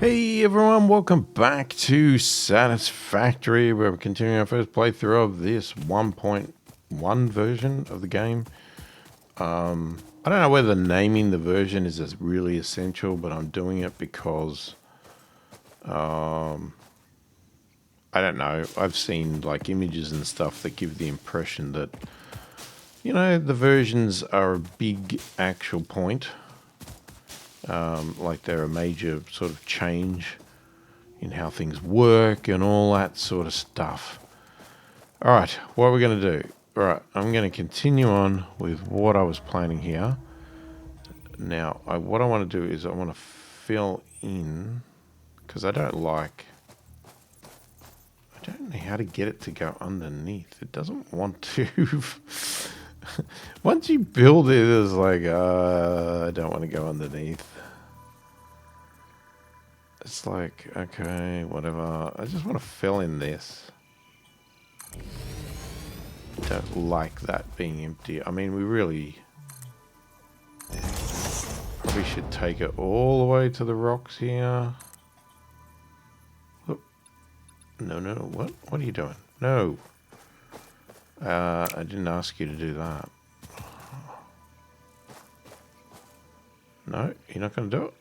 Hey everyone, welcome back to Satisfactory, where we're continuing our first playthrough of this 1.1 version of the game. I don't know whether naming the version is really essential, but I'm doing it because I don't know. I've seen like images and stuff that give the impression that, you know, the versions are a big actual point. Like they're a major sort of change in how things work and all that sort of stuff. All right, what are we going to do? All right, I'm going to continue on with what I was planning here. Now, what I want to do is I want to fill in, because I don't know how to get it to go underneath. It doesn't want to. Once you build it, it's like, I don't want to go underneath. It's like, okay, whatever. I just want to fill in this. Don't like that being empty. I mean, we really probably should take it all the way to the rocks here. Look. No, what? What are you doing? No. I didn't ask you to do that. No, you're not going to do it?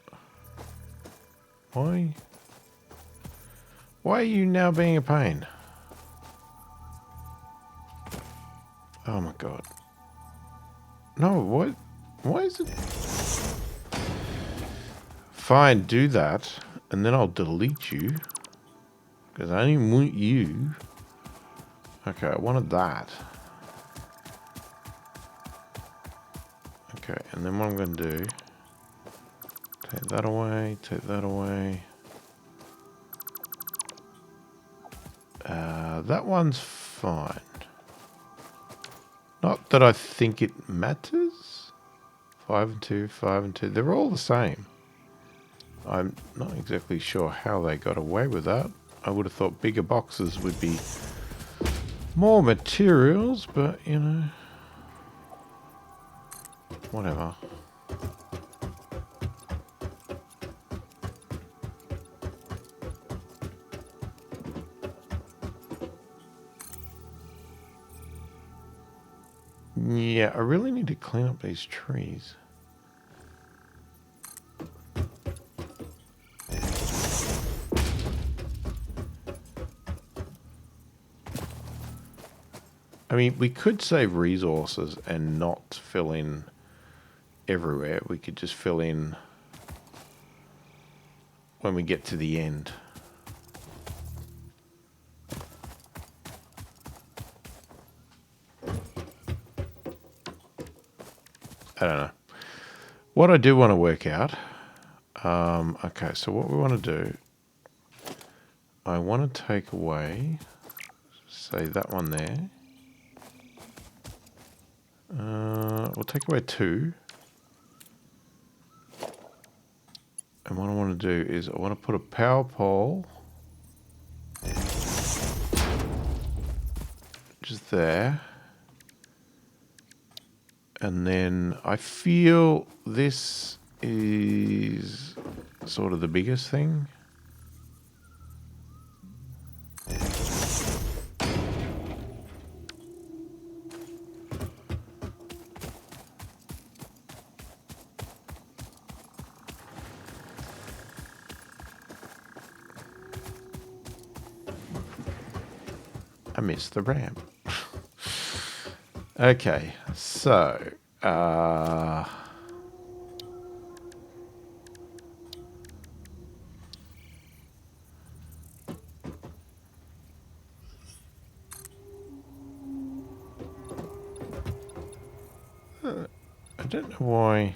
Why? Why are you now being a pain? Oh my god. No, what? Why is it? Fine, do that, and then I'll delete you. Because I didn't want you. Okay, I wanted that. Okay, and then what I'm going to do... Take that away, take that away. That one's fine. Not that I think it matters. 5 and 2, 5 and 2. They're all the same. I'm not exactly sure how they got away with that. I would have thought bigger boxes would be more materials, but you know, whatever. Yeah, I really need to clean up these trees. I mean, we could save resources and not fill in everywhere. We could just fill in when we get to the end. I don't know. What I do want to work out. Okay, so what we want to do, I want to take away, say that one there. We'll take away 2. And what I want to do is I want to put a power pole just there. And then I feel this is sort of the biggest thing. I missed the ramp. Okay, so I don't know why.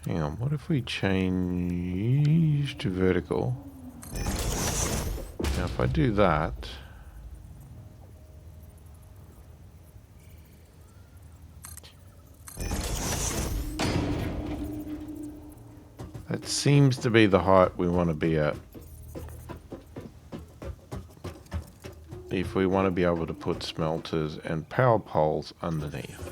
Hang on, what if we change to vertical? Now if I do that, that seems to be the height we want to be at. If we want to be able to put smelters and power poles underneath.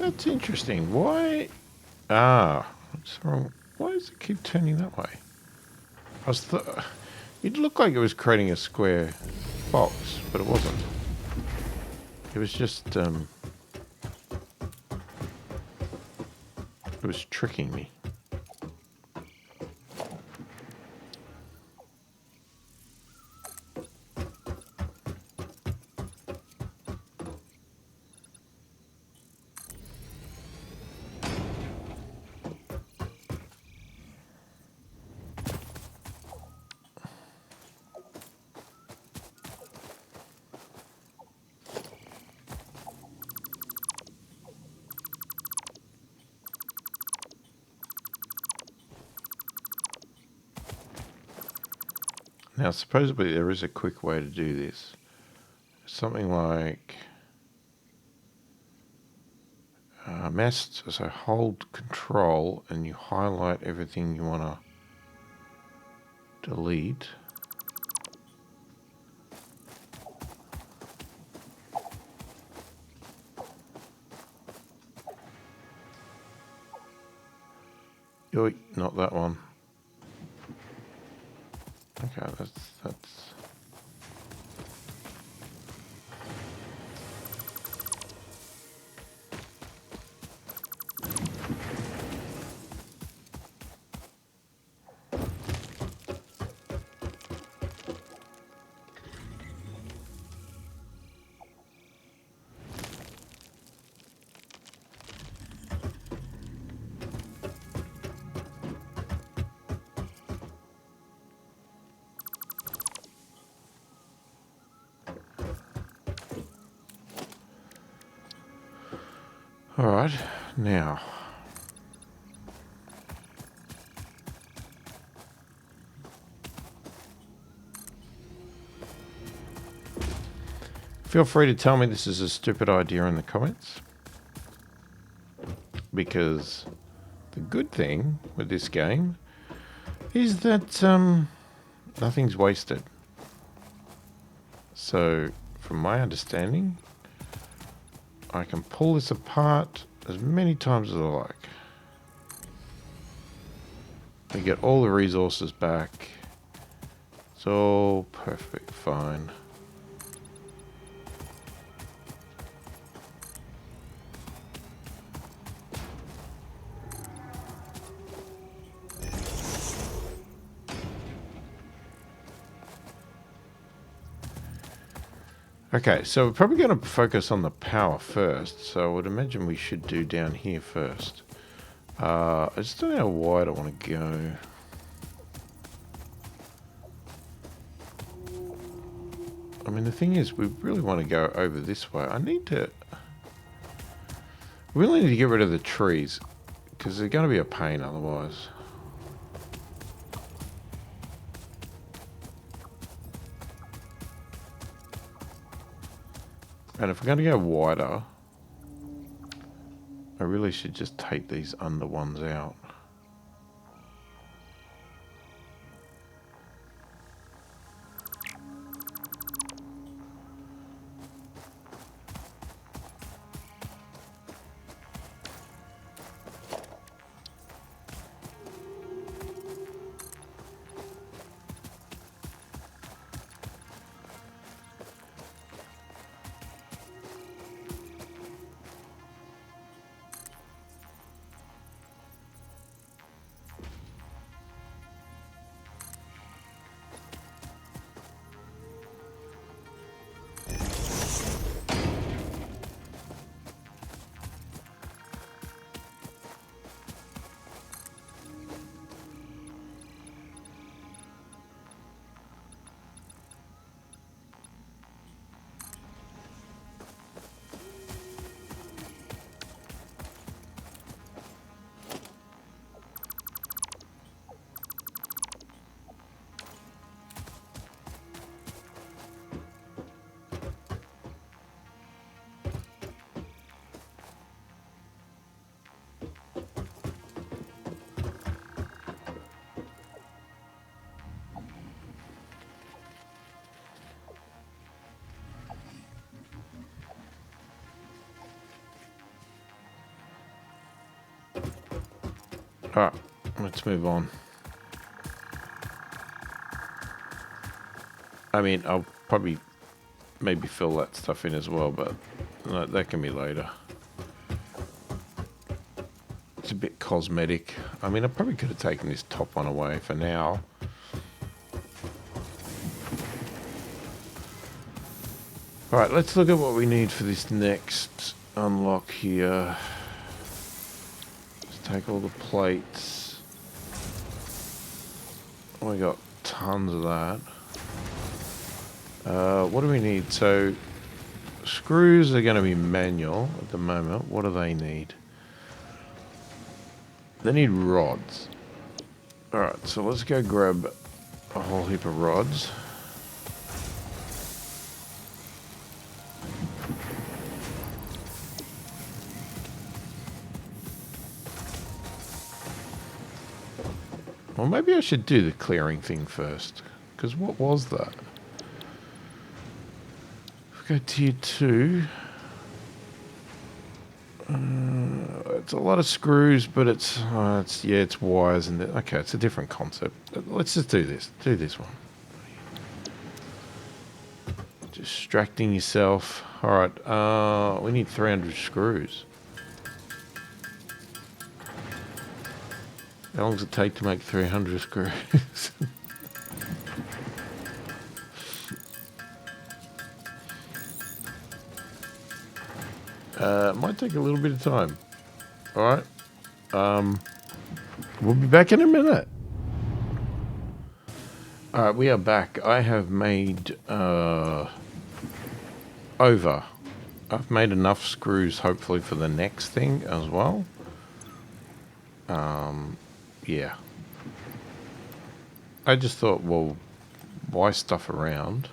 That's interesting. Why? Ah, what's wrong? Why does it keep turning that way? It looked like it was creating a square box, but it wasn't. It was just, it was tricking me. Now, supposedly there is a quick way to do this. Something like mask, so hold control and you highlight everything you want to delete. Yoy, not that one. Okay, that's... All right, now. Feel free to tell me this is a stupid idea in the comments. Because the good thing with this game is that nothing's wasted. So, from my understanding, I can pull this apart as many times as I like. I get all the resources back. It's all perfect, fine. Okay, so we're probably going to focus on the power first. So I would imagine we should do down here first. I just don't know how wide I want to go. I mean, the thing is, we really want to go over this way. We really need to get rid of the trees, because they're going to be a pain otherwise. And if we're going to go wider, I really should just take these under ones out. Alright, let's move on. I mean, I'll probably maybe fill that stuff in as well, but that can be later. It's a bit cosmetic. I mean, I probably could have taken this top one away for now. Alright, let's look at what we need for this next unlock here. Let's take all the plates. We got tons of that. What do we need? So, screws are going to be manual at the moment. What do they need? They need rods. Alright, so let's go grab a whole heap of rods. Well, maybe I should do the clearing thing first. Because what was that? If we go tier 2. It's a lot of screws, but it's wires and okay, it's a different concept. Let's just do this. Do this one. Distracting yourself. All right. We need 300 screws. How long does it take to make 300 screws? It might take a little bit of time. Alright. We'll be back in a minute. Alright, we are back. I have made I've made enough screws hopefully for the next thing as well. Yeah. I just thought, well, why stuff around?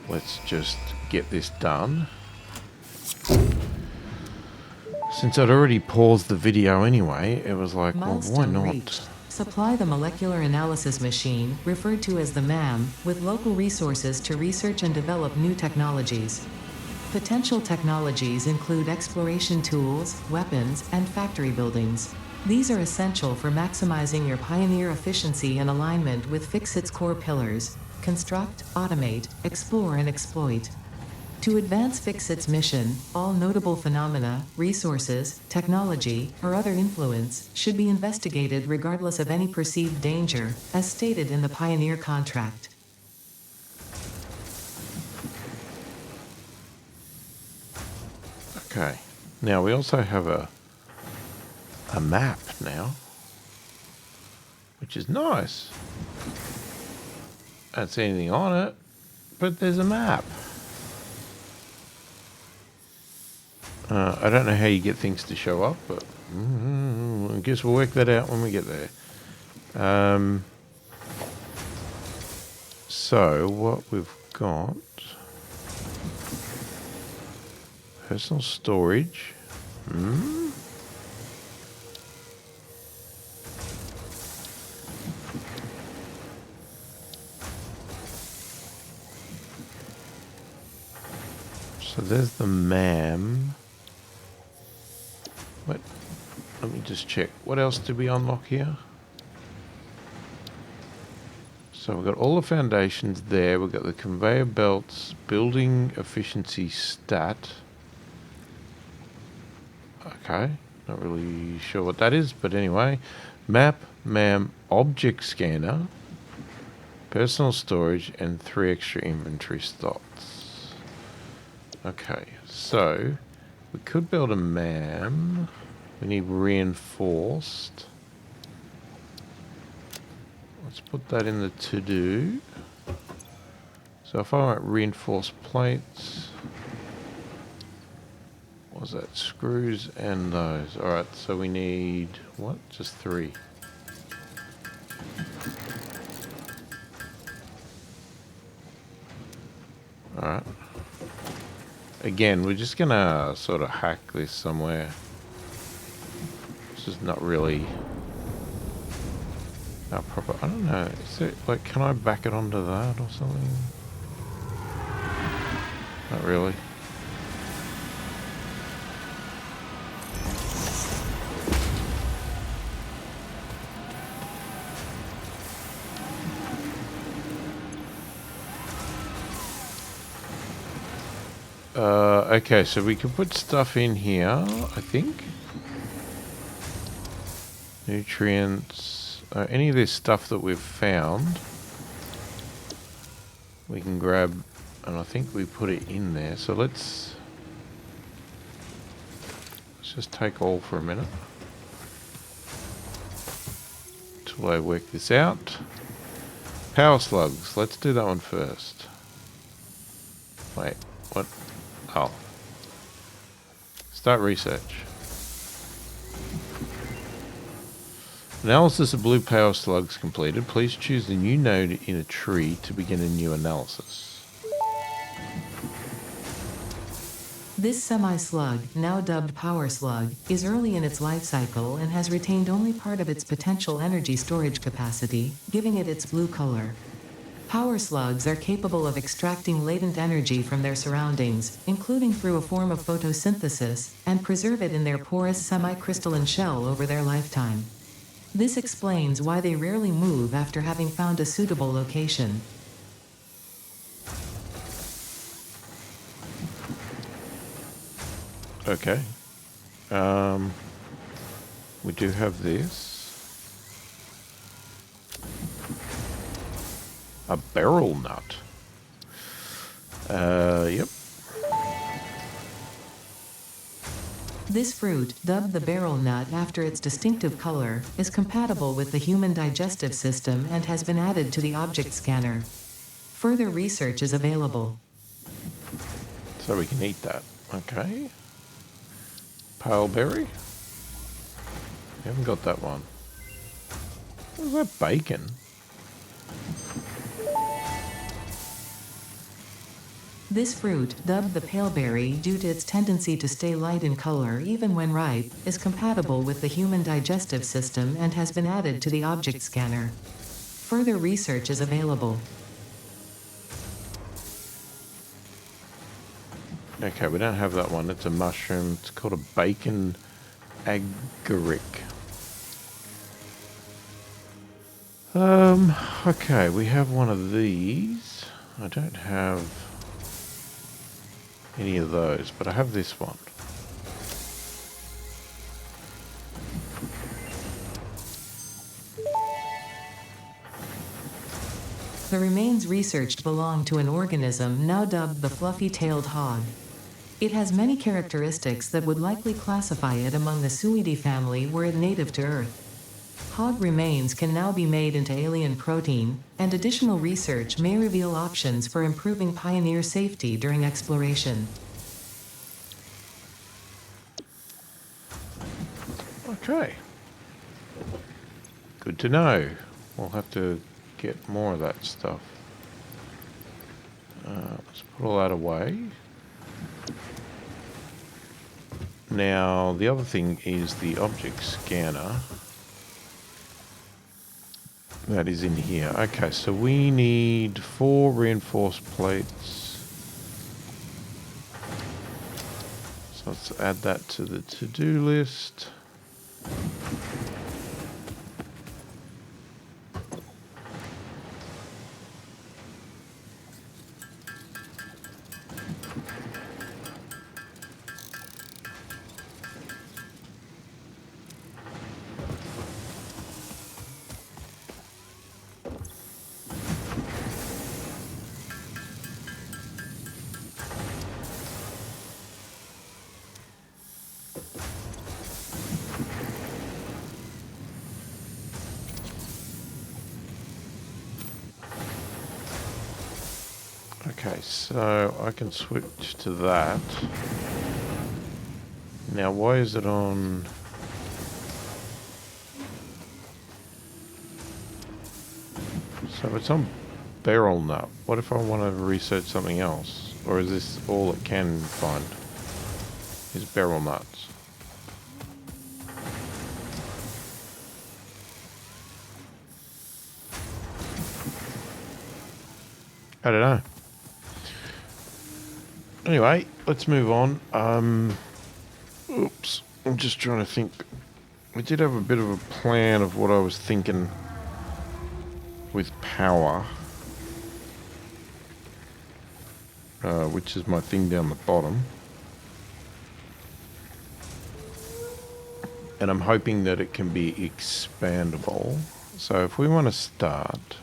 Let's just get this done. Since I'd already paused the video anyway, it was like, well, why not? Reached. Supply the molecular analysis machine, referred to as the MAM, with local resources to research and develop new technologies. Potential technologies include exploration tools, weapons, and factory buildings. These are essential for maximizing your Pioneer efficiency and alignment with Fixit's core pillars: construct, automate, explore, and exploit. To advance Fixit's mission, all notable phenomena, resources, technology, or other influence should be investigated regardless of any perceived danger, as stated in the Pioneer contract. Okay. Now we also have a map now, which is nice. I don't see anything on it, but there's a map. I don't know how you get things to show up, but I guess we'll work that out when we get there. So what we've got, personal storage. So there's the MAM. What? Let me just check. What else did we unlock here? So we've got all the foundations there. We've got the conveyor belts, building efficiency stat. Okay, not really sure what that is, but anyway. Map, MAM, object scanner, personal storage, and 3 extra inventory slots. Okay, so we could build a MAM. We need reinforced. Let's put that in the to-do. So if I want reinforced plates, what was that? Screws and those. Alright, so we need, what? Just 3. Alright. Again, we're just gonna sort of hack this somewhere. This is not really our proper. I don't know. Is it like, can I back it onto that or something? Not really. Okay, so we can put stuff in here, I think. Nutrients. Any of this stuff that we've found, we can grab, and I think we put it in there. So let's just take all for a minute till I work this out. Power slugs. Let's do that one first. Wait, what? Oh. Start research. Analysis of blue power slugs completed. Please choose a new node in a tree to begin a new analysis. This semi-slug, now dubbed power slug, is early in its life cycle and has retained only part of its potential energy storage capacity, giving it its blue color. Power slugs are capable of extracting latent energy from their surroundings, including through a form of photosynthesis, and preserve it in their porous semi-crystalline shell over their lifetime. This explains why they rarely move after having found a suitable location. Okay. We do have this. A beryl nut. Yep. This fruit, dubbed the beryl nut after its distinctive color, is compatible with the human digestive system and has been added to the object scanner. Further research is available. So we can eat that. Okay. Pale berry? We haven't got that one. What is that, bacon? This fruit, dubbed the paleberry due to its tendency to stay light in color even when ripe, is compatible with the human digestive system and has been added to the object scanner. Further research is available. Okay, we don't have that one. It's a mushroom. It's called a bacon agaric. Okay, we have one of these. I don't have any of those, but I have this one. The remains researched belong to an organism now dubbed the fluffy-tailed hog. It has many characteristics that would likely classify it among the Suidae family were it native to Earth. Hog remains can now be made into alien protein, and additional research may reveal options for improving pioneer safety during exploration. Okay. Good to know. We'll have to get more of that stuff. Let's put all that away. Now, the other thing is the object scanner. That is in here. Okay, so we need 4 reinforced plates. So let's add that to the to-do list. Okay, so I can switch to that. Now, why is it on? So it's on beryl nut. What if I want to research something else? Or is this all it can find? Is beryl nuts? I don't know. Anyway, let's move on. Oops. I'm just trying to think. We did have a bit of a plan of what I was thinking with power. which is my thing down the bottom. And I'm hoping that it can be expandable. So if we want to start...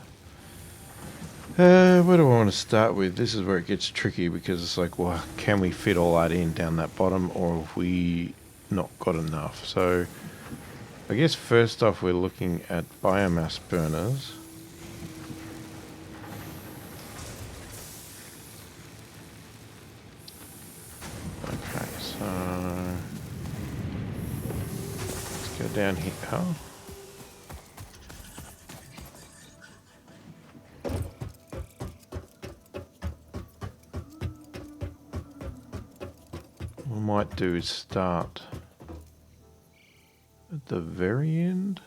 where do I want to start with? This is where it gets tricky because it's like, well, can we fit all that in down that bottom, or have we not got enough? So I guess first off we're looking at biomass burners. Okay, so let's go down here. Oh. What we might do is start at the very end.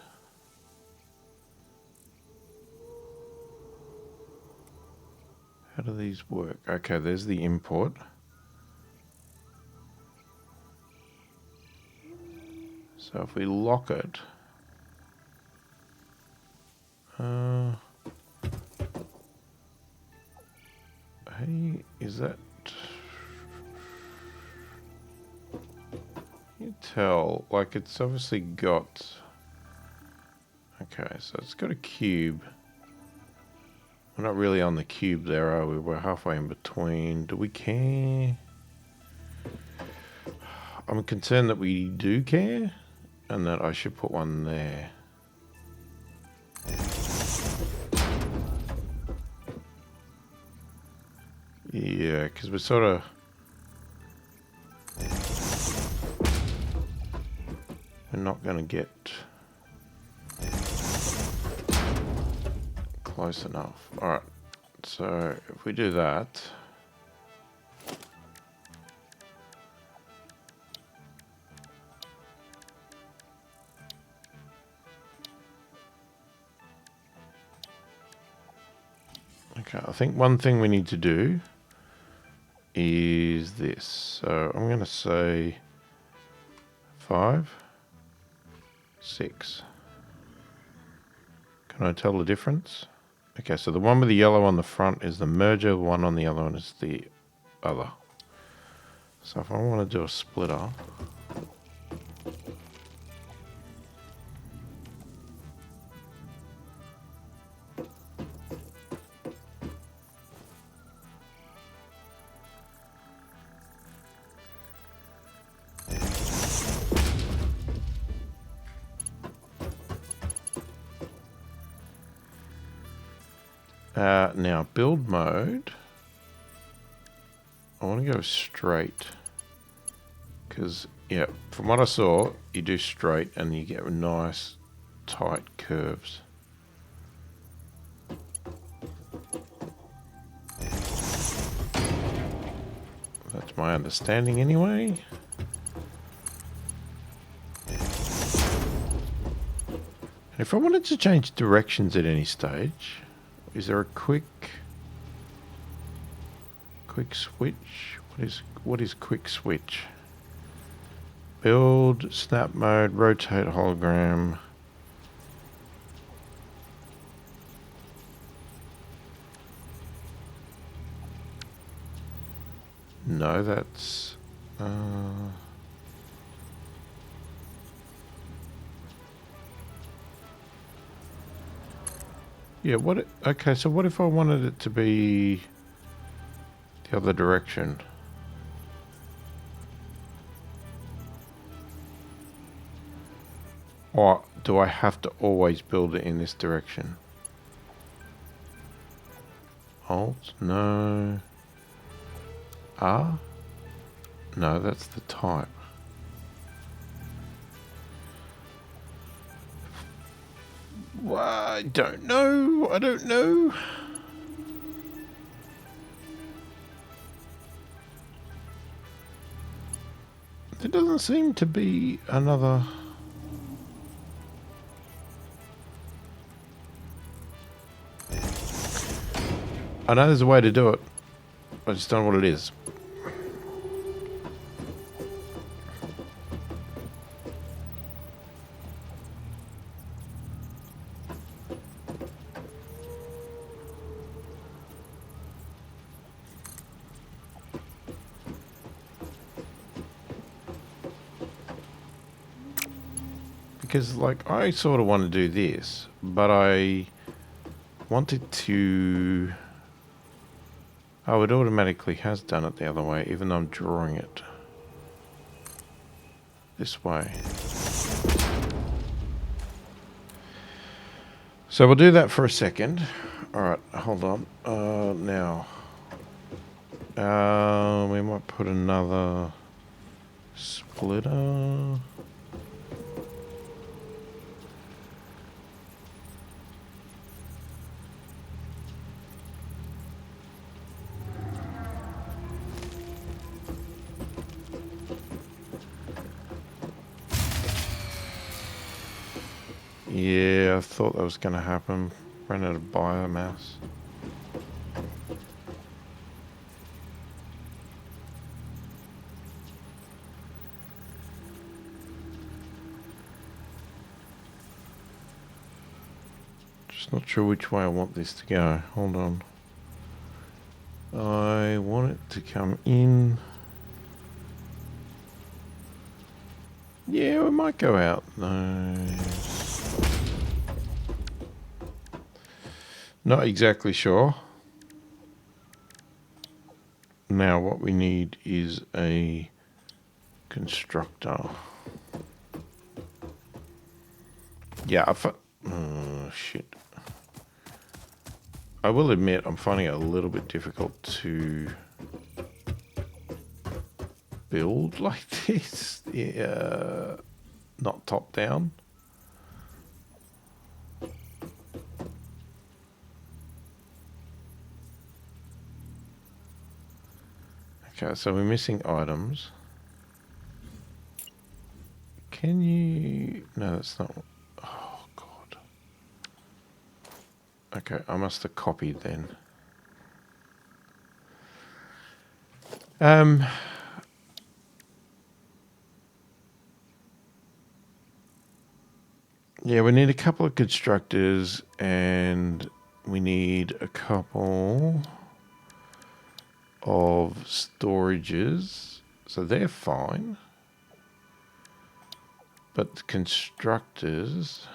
How do these work? Okay, there's the import. So if we lock it, hey, is that? You tell, like it's obviously got. Okay, so it's got a cube. We're not really on the cube there, are we? We're halfway in between. Do we care? I'm concerned that we do care, and that I should put one there. Yeah, because we're sort of... We're not going to get close enough. Alright, so if we do that... Okay, I think one thing we need to do is this. So I'm going to say 5, 6. Can I tell the difference? Okay, so the one with the yellow on the front is the merger, the one on the other one is the other. So if I want to do a splitter, now build mode, I want to go straight because, yeah, from what I saw, you do straight and you get nice tight curves. That's my understanding anyway. And if I wanted to change directions at any stage, is there a quick switch? What is quick switch? Build, snap mode, rotate hologram. No, that's yeah, okay, so what if I wanted it to be the other direction? Or do I have to always build it in this direction? Alt? No. R? No, that's the type. Well, I don't know. I don't know. There doesn't seem to be another... I know there's a way to do it. I just don't know what it is. Because, like, I sort of want to do this, but I wanted to... Oh, it automatically has done it the other way, even though I'm drawing it this way. So we'll do that for a second. Alright, hold on. Now... we might put another splitter. Yeah, I thought that was going to happen. Ran out of biomass. Just not sure which way I want this to go. Hold on. I want it to come in. Yeah, we might go out. No. Not exactly sure. Now what we need is a constructor. Yeah, oh, shit. I will admit I'm finding it a little bit difficult to build like this. Yeah, not top down. Okay, so we're missing items. Can you... No, that's not... Oh, God. Okay, I must have copied then. Yeah, we need a couple of constructors and we need a couple of storages. So they're fine. But the constructors,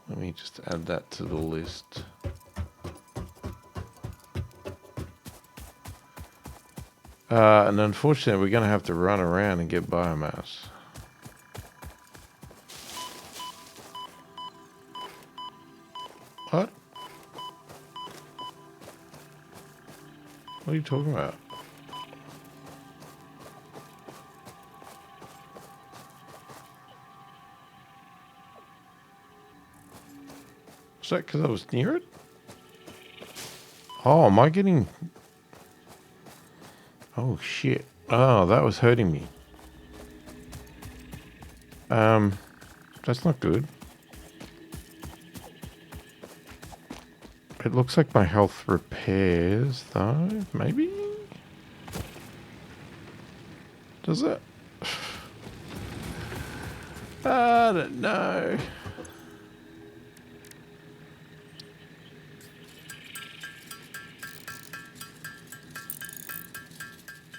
let me just add that to the list. And unfortunately, we're going to have to run around and get biomass. What? What are you talking about? Is that because I was near it? Oh, am I getting... Oh, shit. Oh, that was hurting me. That's not good. It looks like my health repairs, though. Maybe? Does it? I don't know.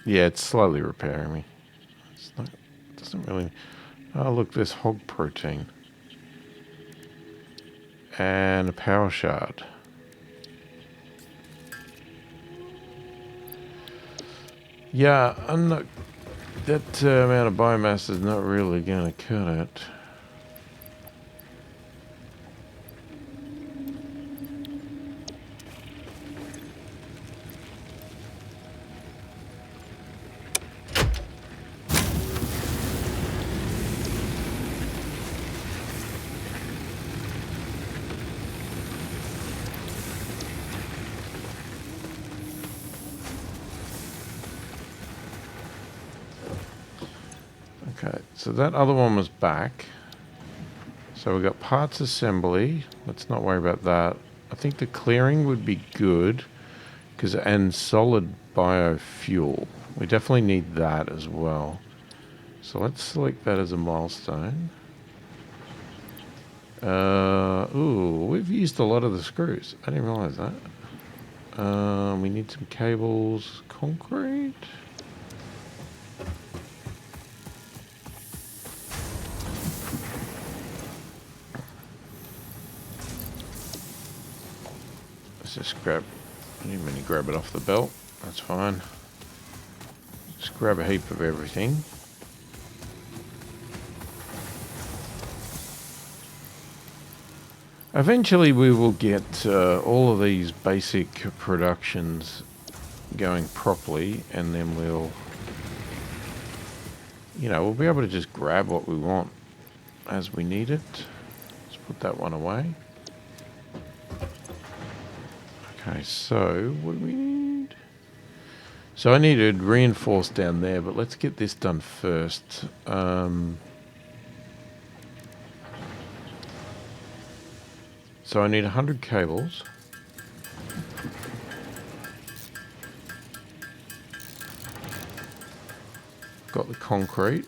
Yeah, it's slowly repairing me. It's not, it doesn't really... Oh, look, there's hog protein. And a power shard. Yeah, I'm not... That amount of biomass is not really going to cut it. Okay, so that other one was back. So we got parts assembly. Let's not worry about that. I think the clearing would be good, and solid biofuel. We definitely need that as well. So let's select that as a milestone. Ooh, we've used a lot of the screws. I didn't realize that. We need some cables, concrete. Let's just grab, I didn't mean to grab it off the belt. That's fine. Just grab a heap of everything. Eventually we will get all of these basic productions going properly, and then we'll, you know, we'll be able to just grab what we want as we need it. Let's put that one away. Okay, so what do we need? So I needed reinforce down there, but let's get this done first. So I need 100 cables. Got the concrete.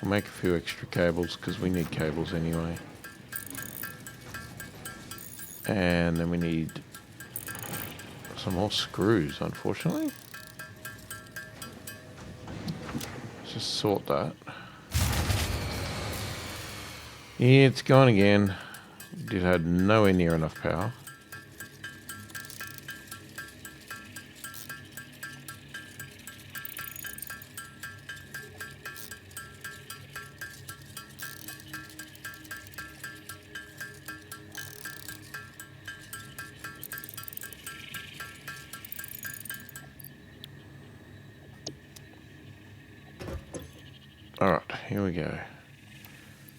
We'll make a few extra cables because we need cables anyway. And then we need some more screws, unfortunately. Let's just sort that. Yeah, it's gone again. It had nowhere near enough power. Alright, here we go.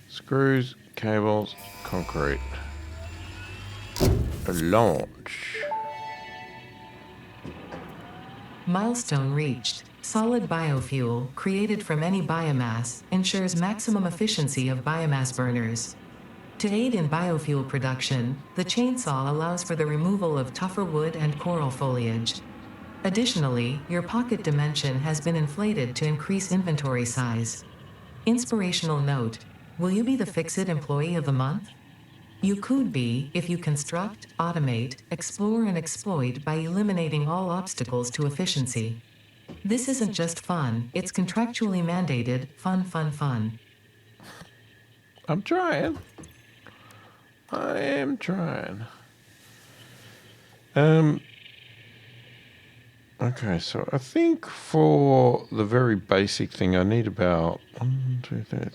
Screws, cables, concrete. Launch. Milestone reached. Solid biofuel, created from any biomass, ensures maximum efficiency of biomass burners. To aid in biofuel production, the chainsaw allows for the removal of tougher wood and coral foliage. Additionally, your pocket dimension has been inflated to increase inventory size. Inspirational note: will you be the Fix-It Employee of the Month? You could be if you construct, automate, explore and exploit by eliminating all obstacles to efficiency. This isn't just fun, it's contractually mandated, fun. I'm trying. I am trying. Okay, so I think for the very basic thing, I need about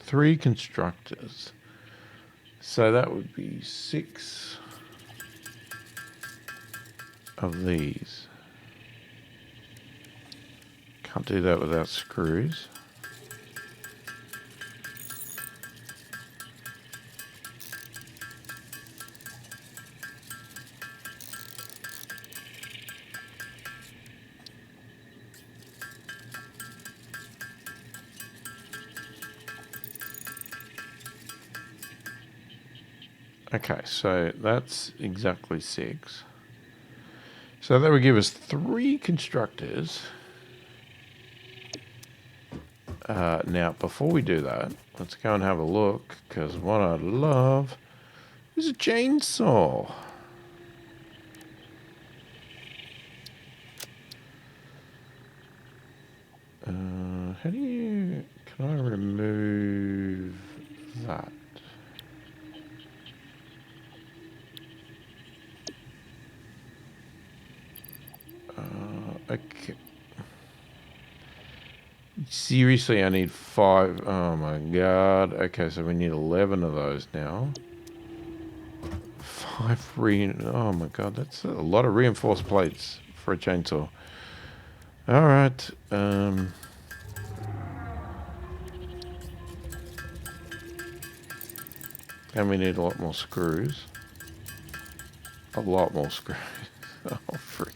3 constructors. So that would be 6 of these. Can't do that without screws. Okay, so that's exactly 6. So that would give us 3 constructors. Now, before we do that, let's go and have a look, because what I love is a chainsaw. How do you... Can I remove that? Okay. Seriously, I need 5. Oh my god. Okay, so we need 11 of those now. 5 oh my god, that's a lot of reinforced plates for a chainsaw. Alright, and we need a lot more screws. A lot more screws. Oh, frick.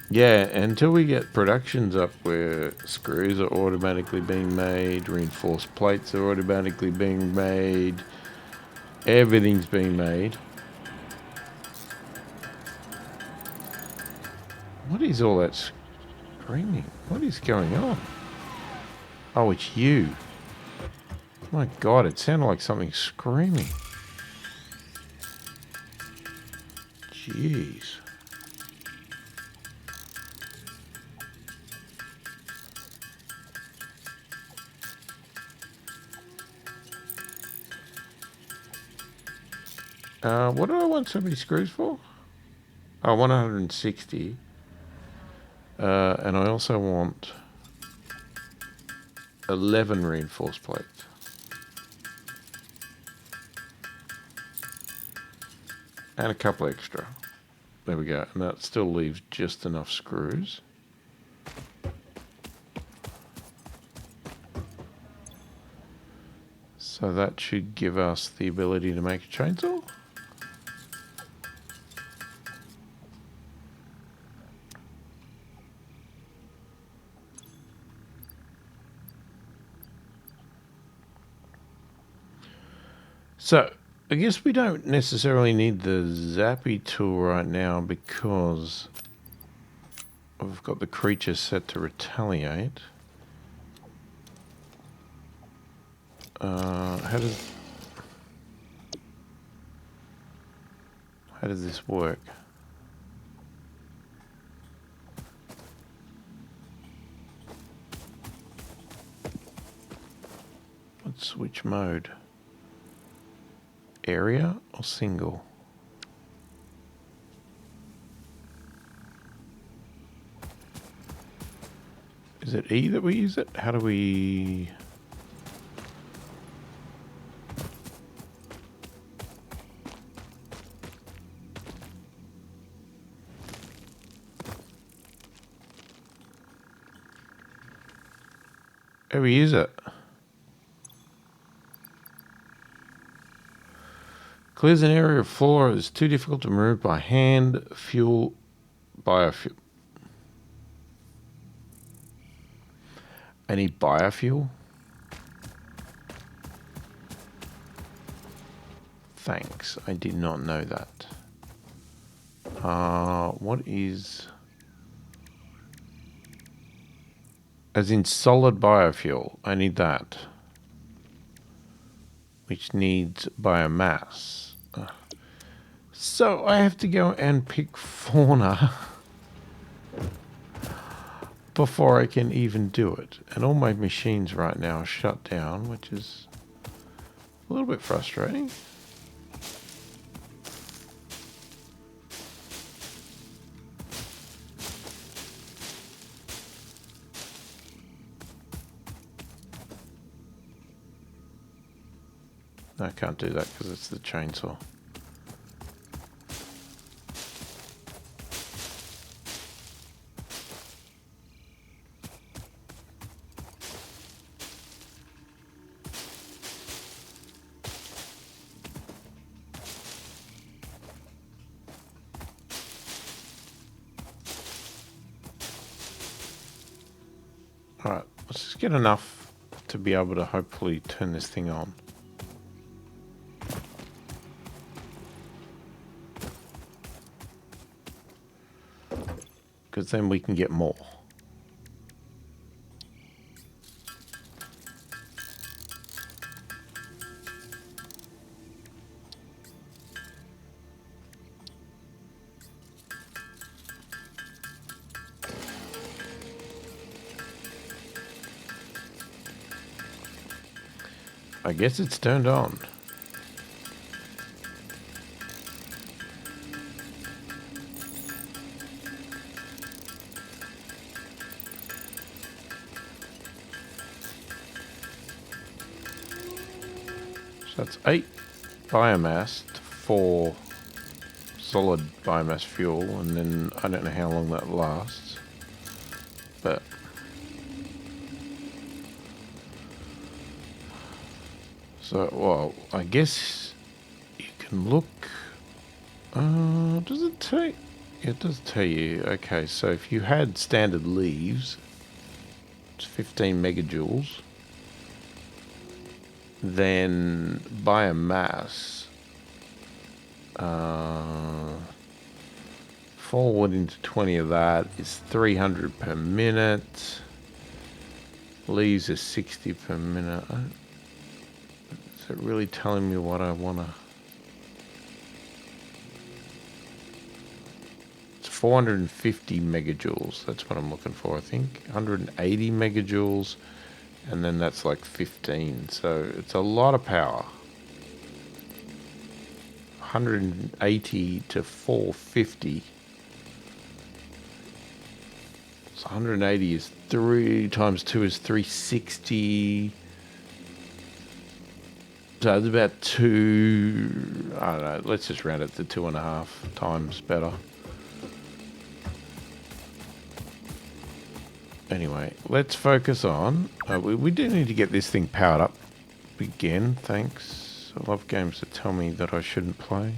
Yeah, until we get productions up where screws are automatically being made, reinforced plates are automatically being made, everything's being made. What is all that screaming? What is going on? Oh, it's you. My god, it sounded like something screaming. Jeez. What do I want so many screws for? Oh, 160. And I also want 11 reinforced plates. And a couple extra. There we go. And that still leaves just enough screws. So that should give us the ability to make a chainsaw. So, I guess we don't necessarily need the zappy tool right now because we've got the creature set to retaliate. How does this work? Let's switch mode. Area or single? Is it E that we use it? How do we... How do we use it? Clears an area of floor that is too difficult to remove by hand. Fuel, biofuel. Any biofuel? Thanks, I did not know that. What is... As in solid biofuel, I need that. Which needs biomass. So I have to go and pick fauna before I can even do it. And all my machines right now are shut down, which is a little bit frustrating. No, I can't do that because it's the chainsaw. Alright, let's just get enough to be able to hopefully turn this thing on. Because then we can get more. I guess it's turned on. So that's 8 biomass to 4 solid biomass fuel, and then I don't know how long that lasts, but so, well, I guess you can look. Does it tell you? It does tell you. Okay, so if you had standard leaves, it's 15 megajoules. Then biomass, forward into 20 of that is 300 per minute. Leaves is 60 per minute. Is it really telling me what I want to... It's 450 megajoules. That's what I'm looking for, I think. 180 megajoules. And then that's like 15. So it's a lot of power. 180 to 450. So 180 is 3 times 2 is 360. So it's about 2, I don't know, let's just round it to 2.5 times better. Anyway, let's focus on, we do need to get this thing powered up again, thanks. I love games that tell me that I shouldn't play.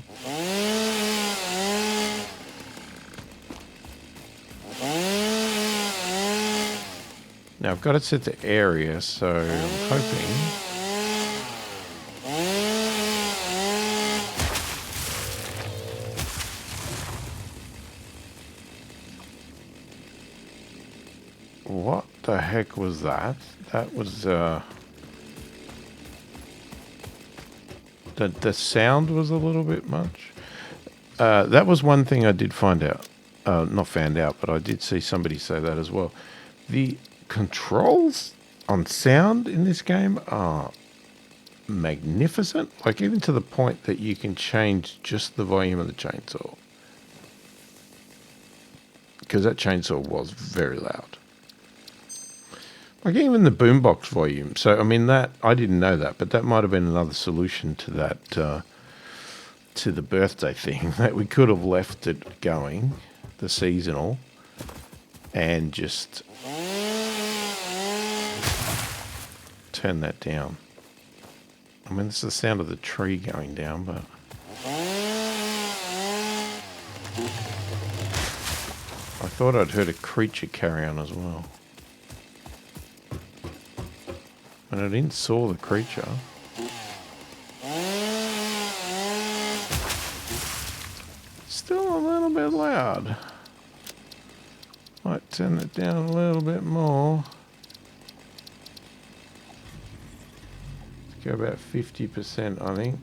Now I've got it set to area, so I'm hoping. What the heck was that? That was, the sound was a little bit much. That was one thing I did find out. Not found out, but I did see somebody say that as well. The controls on sound in this game are magnificent. Like, even to the point that you can change just the volume of the chainsaw. Because that chainsaw was very loud. Like, even the boombox volume. So, I mean, that, I didn't know that, but that might have been another solution to that, to the birthday thing, that we could have left it going, the seasonal, and just turn that down. I mean, this is the sound of the tree going down, but I thought I'd heard a creature carry on as well. And I didn't saw the creature. Still a little bit loud. Might turn it down a little bit more. Let's go about 50%, I think.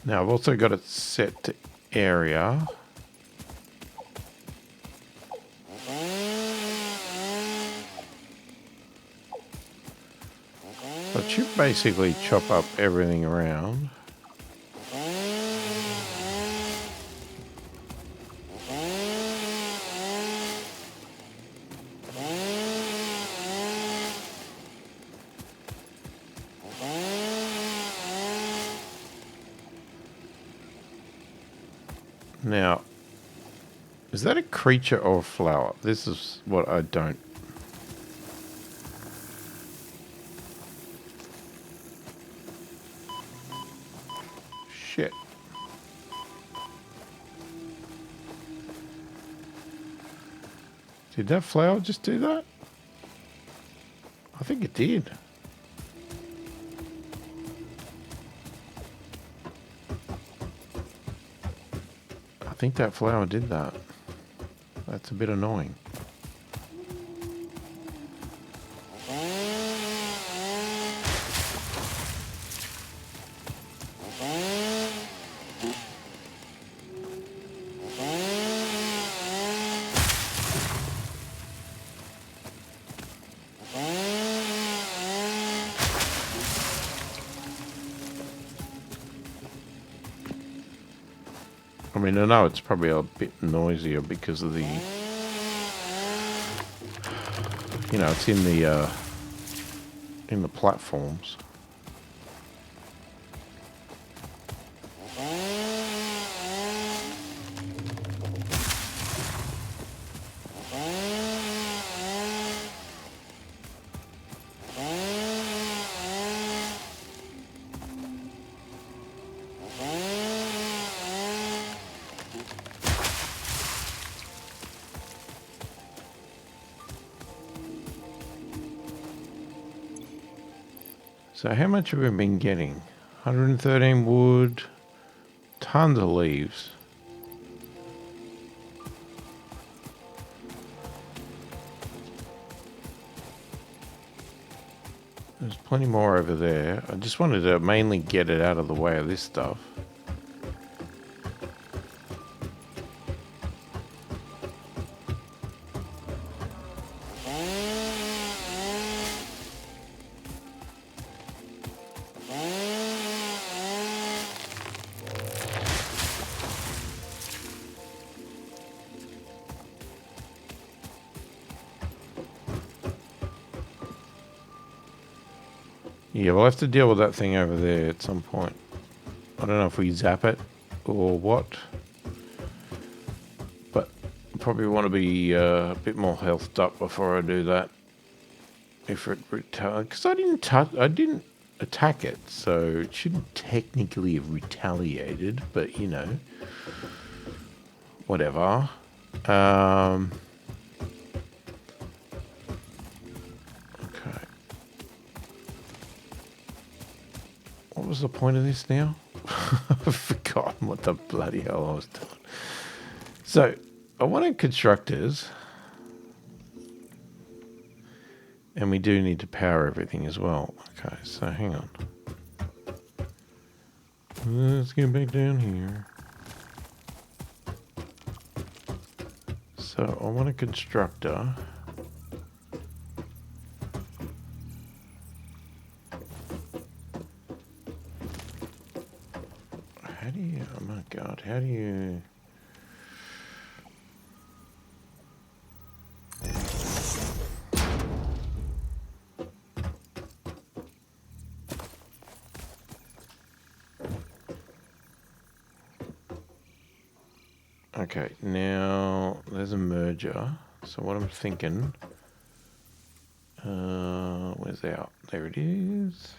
Now I've also got it set to area. So it should basically chop up everything around. Now, is that a creature or a flower? This is what I don't. Shit. Did that flower just do that? I think it did. I think that flower did that. That's a bit annoying. I mean, I know it's probably a bit noisier because of the, you know, it's in the platforms. So how much have we been getting? 113 wood, tons of leaves. plenty more over there. I just wanted to mainly get it out of the way of this stuff. Yeah, we'll have to deal with that thing over there at some point. I don't know if we zap it or what. But I probably want to be a bit more healthed up before I do that. If it because I didn't attack it, so it shouldn't technically have retaliated, but you know, whatever. Okay. What was the point of this now? I've forgotten what the bloody hell I was doing. So, I wanted constructors. And we do need to power everything as well. Okay, so hang on. Let's get back down here. So, I want a constructor. How do you... Oh my god, how do you... Okay, now there's a merger. So what I'm thinking, where's out? There it is.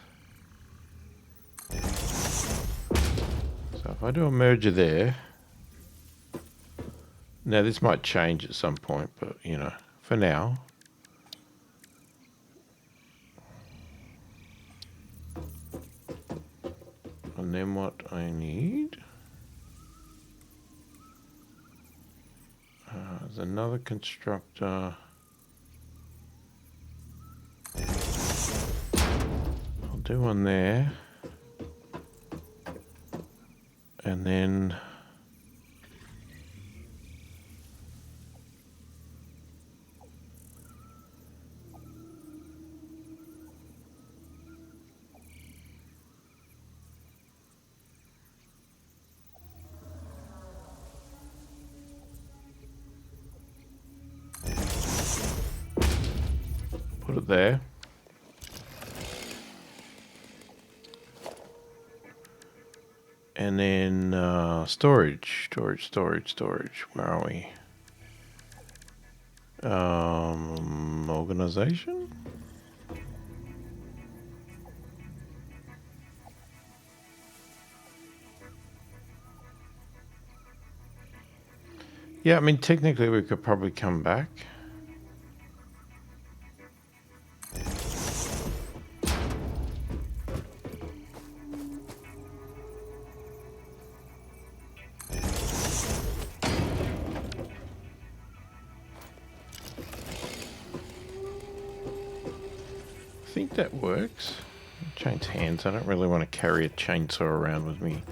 So if I do a merger there, now this might change at some point, but you know, for now. And then what I need. There's another constructor. I'll do one there. And then put it there. And then storage. Where are we? Organization? Yeah, I mean, technically we could probably come back. I think that works. Change hands. I don't really want to carry a chainsaw around with me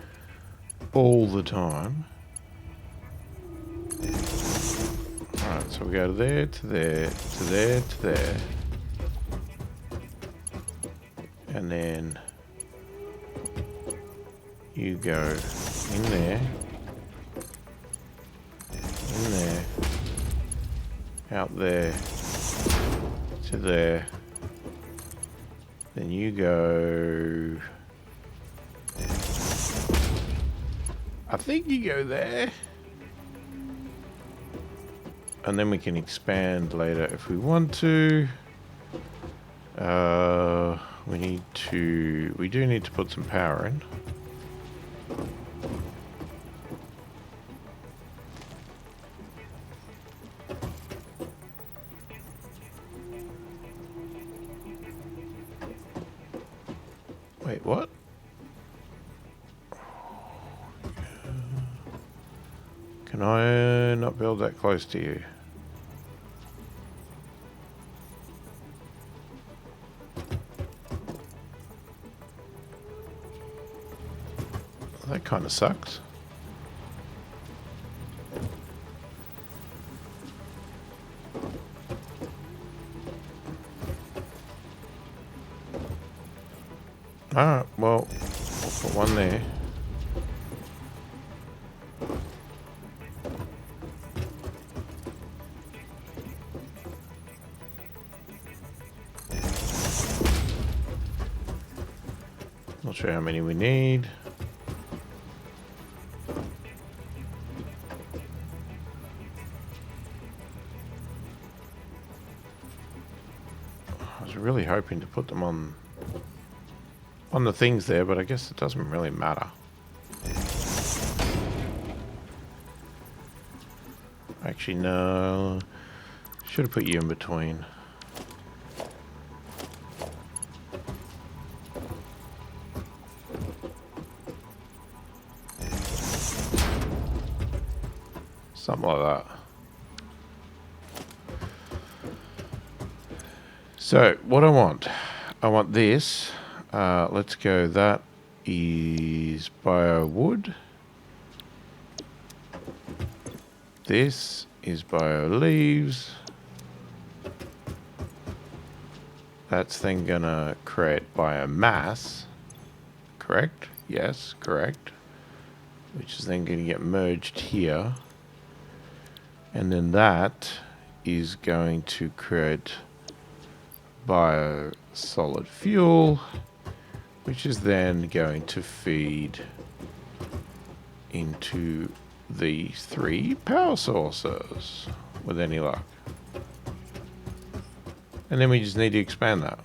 all the time. Alright, so we go to there, to there, to there, to there. And then you go in there, out there, to there. Then you go... I think you go there. And then we can expand later if we want to. We do need to put some power in. Wait, what? Can I not build that close to you? kind of sucks. Alright, well, we'll put one there. Not sure how many we need. I was really hoping to put them on the things there, but I guess it doesn't really matter. Actually, no. Should have put you in between. Something like that. So, what I want this. Let's go. That is bio wood. This is bio leaves. That's then gonna create biomass. Correct? Yes, correct. Which is then gonna get merged here. And then that is going to create bio solid fuel, which is then going to feed into these 3 power sources with any luck. And then we just need to expand that.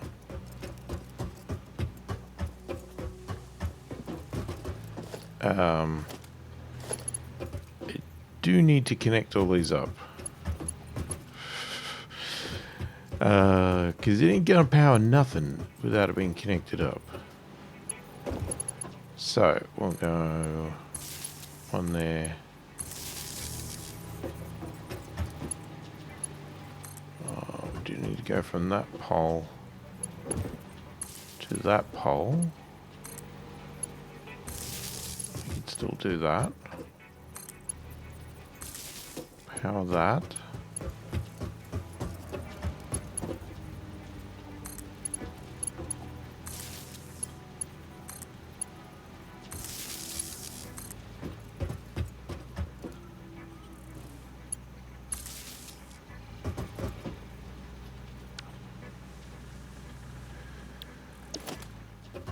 I do need to connect all these up. Because it ain't gonna power nothing without it being connected up. So, we'll go one there. Oh, we do need to go from that pole to that pole. We can still do that. Power that.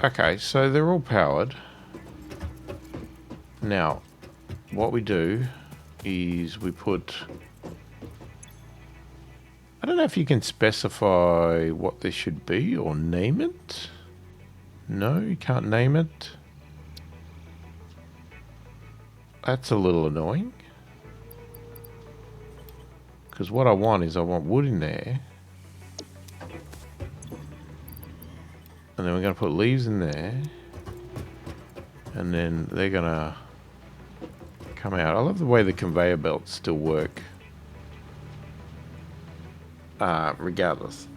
Okay, so they're all powered. Now, what we do is we put... I don't know if you can specify what this should be or name it. No, you can't name it. That's a little annoying. Because what I want is I want wood in there. And then we're going to put leaves in there. And then they're going to come out. I love the way the conveyor belts still work. Regardless.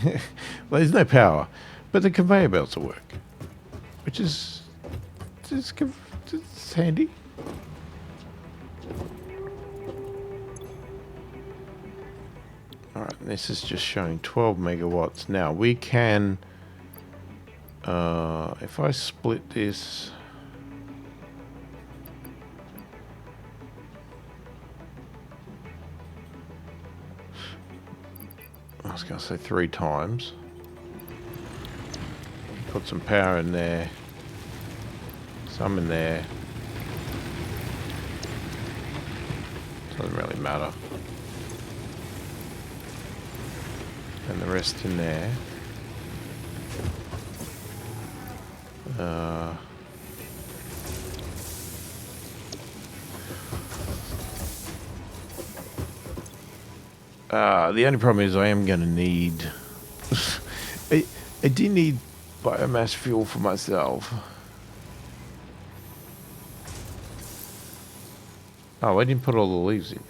Well, there's no power. But the conveyor belts will work. Which is... it's handy. Alright, this is just showing 12 megawatts. Now, we can... if I split this... I was going to say 3 times. Put some power in there. Some in there. Doesn't really matter. And the rest in there. The only problem is I am going to need... I do need biomass fuel for myself. Oh, I didn't put all the leaves in.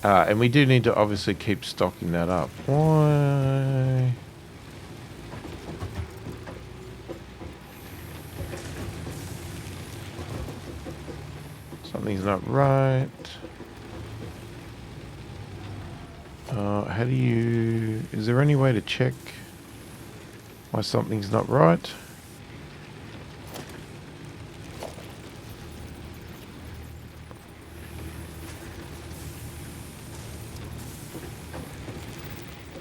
And we do need to obviously keep stocking that up. Why? Something's not right. How do you... Is there any way to check why something's not right?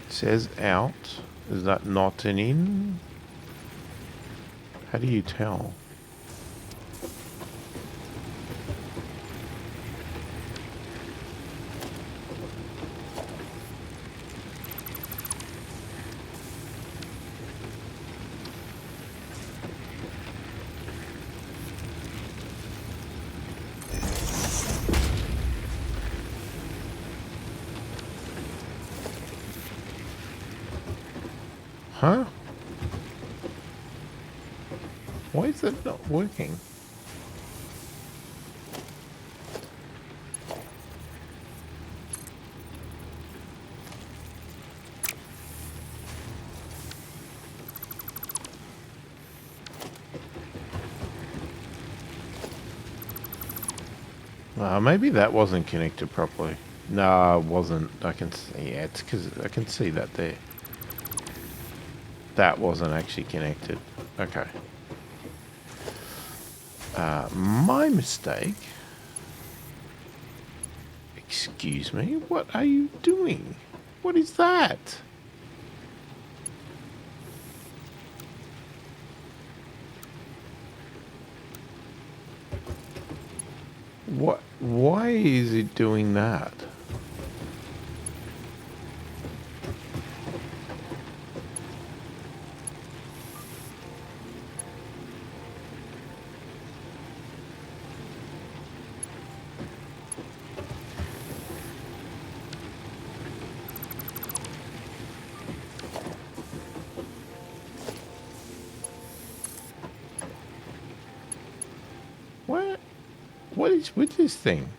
It says out. Is that not an in? How do you tell? Huh? Why is that not working? Maybe that wasn't connected properly. No, it wasn't. I can see. Yeah, it's because I can see that there. That wasn't actually connected. Okay. My mistake. Excuse me. What are you doing? What is that? What? Why is it doing that? What is with this thing?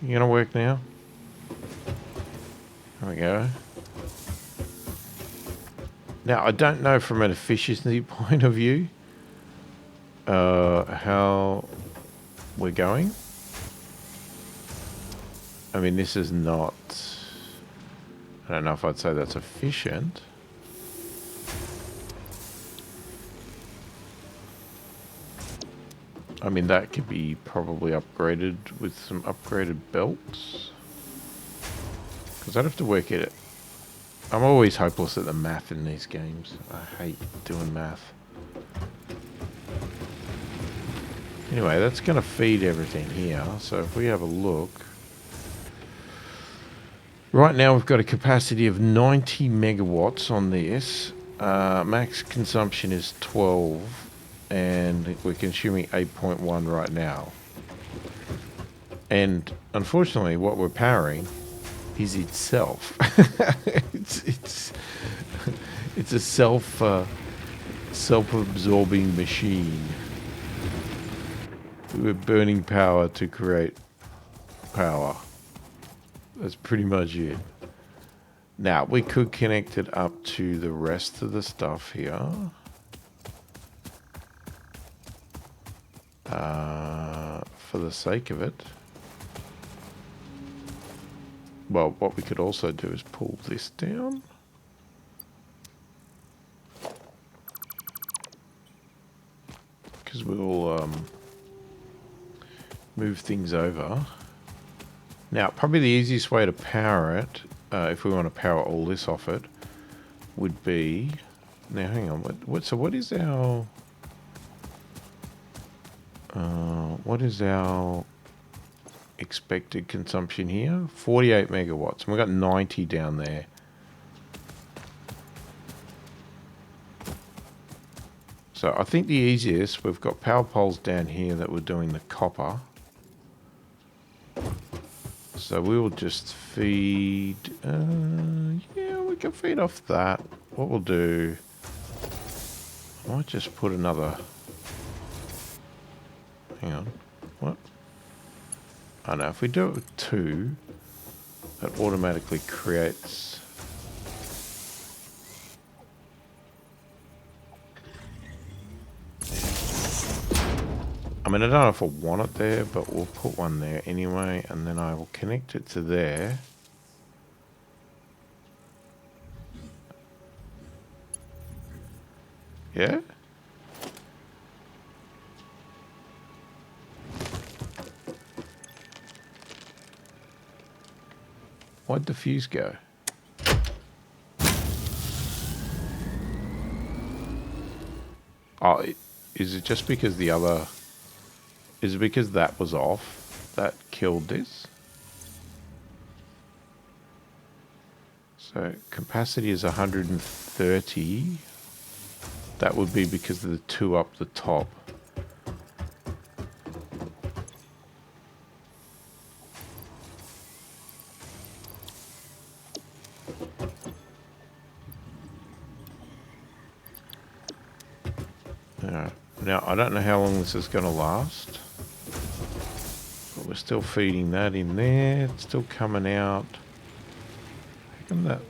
You gonna work now? There we go. Now, I don't know from an efficiency point of view how we're going. I mean, this is not... I don't know if I'd say that's efficient. I mean, that could be probably upgraded with some upgraded belts. Because I'd have to work at it. I'm always hopeless at the math in these games. I hate doing math. Anyway, that's going to feed everything here. So if we have a look. Right now we've got a capacity of 90 megawatts on this. Max consumption is 12. And we're consuming 8.1 right now. And unfortunately, what we're powering is itself. it's a self-absorbing machine. We're burning power to create power. That's pretty much it. Now we could connect it up to the rest of the stuff here. For the sake of it. Well, what we could also do is pull this down. Because we'll move things over. Now, probably the easiest way to power it, if we want to power all this off it, would be... Now, hang on. What is our... what is our expected consumption here? 48 megawatts. And we've got 90 down there. So I think the easiest, we've got power poles down here that we're doing the copper. So we will just feed... yeah, we can feed off that. What we'll do... I might just put another... Hang on. What? Oh no, if we do it with 2, that automatically creates... I mean, I don't know if I want it there, but we'll put one there anyway, and then I will connect it to there. Yeah? Why'd the fuse go? Oh, is it just because the other... Is it because that was off that killed this? So capacity is 130. That would be because of the 2 up the top. Alright. Now, I don't know how long this is going to last. But we're still feeding that in there. It's still coming out. How come that...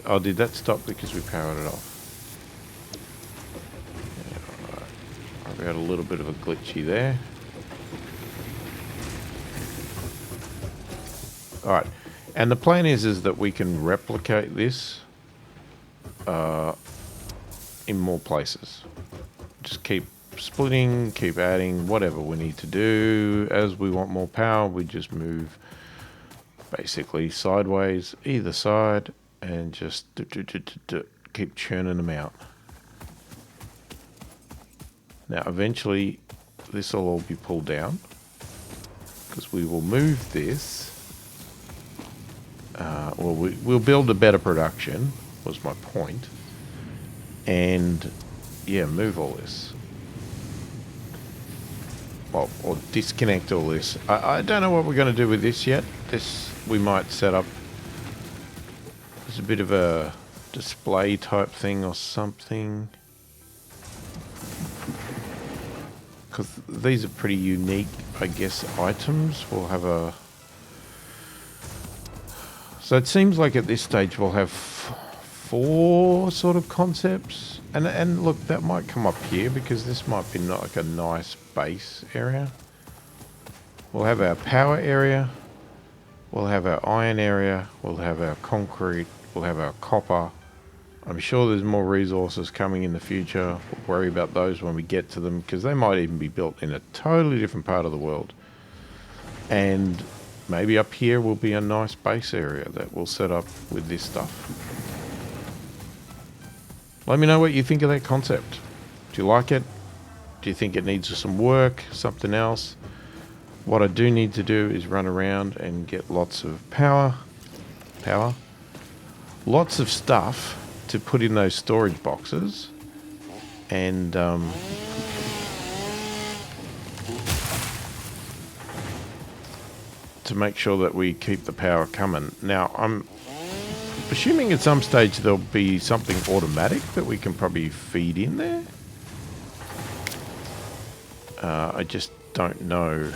Oh, did that stop because we powered it off? Yeah, alright. We had a little bit of a glitchy there. Alright. And the plan is that we can replicate this in more places. Just keep splitting, keep adding, whatever we need to do. As we want more power, we just move basically sideways, either side, and just keep churning them out. Now, eventually, this will all be pulled down, because we will move this. Well, we'll build a better production, was my point. And, yeah, move all this. Well, or disconnect all this. I don't know what we're going to do with this yet. This we might set up as a bit of a display type thing or something. Because these are pretty unique, I guess, items. We'll have a... So it seems like at this stage we'll have 4 sort of concepts. And look, that might come up here because this might be like a nice base area. We'll have our power area. We'll have our iron area. We'll have our concrete. We'll have our copper. I'm sure there's more resources coming in the future. We'll worry about those when we get to them because they might even be built in a totally different part of the world. And maybe up here will be a nice base area that we'll set up with this stuff. Let me know what you think of that concept. Do you like it? Do you think it needs some work? Something else? What I do need to do is run around and get lots of power. Lots of stuff to put in those storage boxes. And to make sure that we keep the power coming. Now, I'm assuming at some stage there'll be something automatic that we can probably feed in there. I just don't know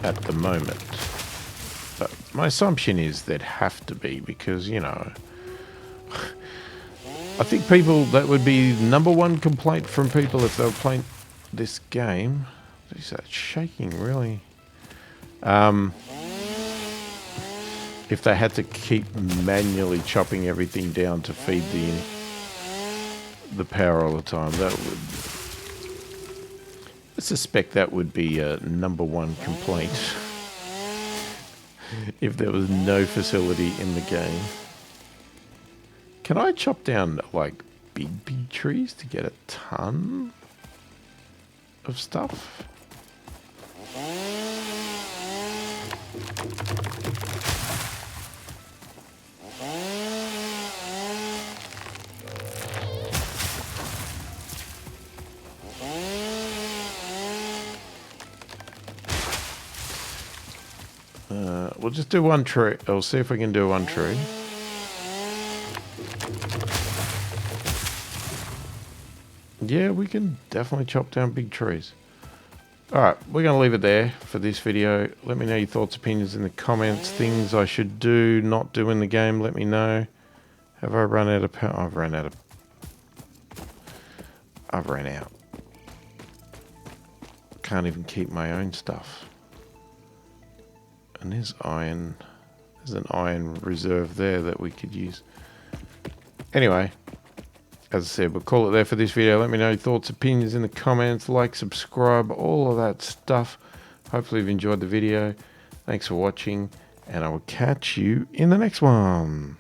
at the moment. But my assumption is there'd have to be because, you know, I think people, that would be #1 complaint from people if they were playing this game. Is that shaking, really? If they had to keep manually chopping everything down to feed the power all the time, that would... I suspect that would be a #1 complaint if there was no facility in the game. Can I chop down, like, big trees to get a ton of stuff? We'll just do one tree. We'll see if we can do one tree. Yeah, we can definitely chop down big trees. Alright, we're going to leave it there for this video. Let me know your thoughts, opinions in the comments. Things I should do, not do in the game, let me know. Have I run out of power? I've ran out. Can't even keep my own stuff. And there's iron. There's an iron reserve there that we could use. Anyway, as I said, we'll call it there for this video. Let me know your thoughts, opinions in the comments. Like, subscribe, all of that stuff. Hopefully you've enjoyed the video. Thanks for watching, and I will catch you in the next one.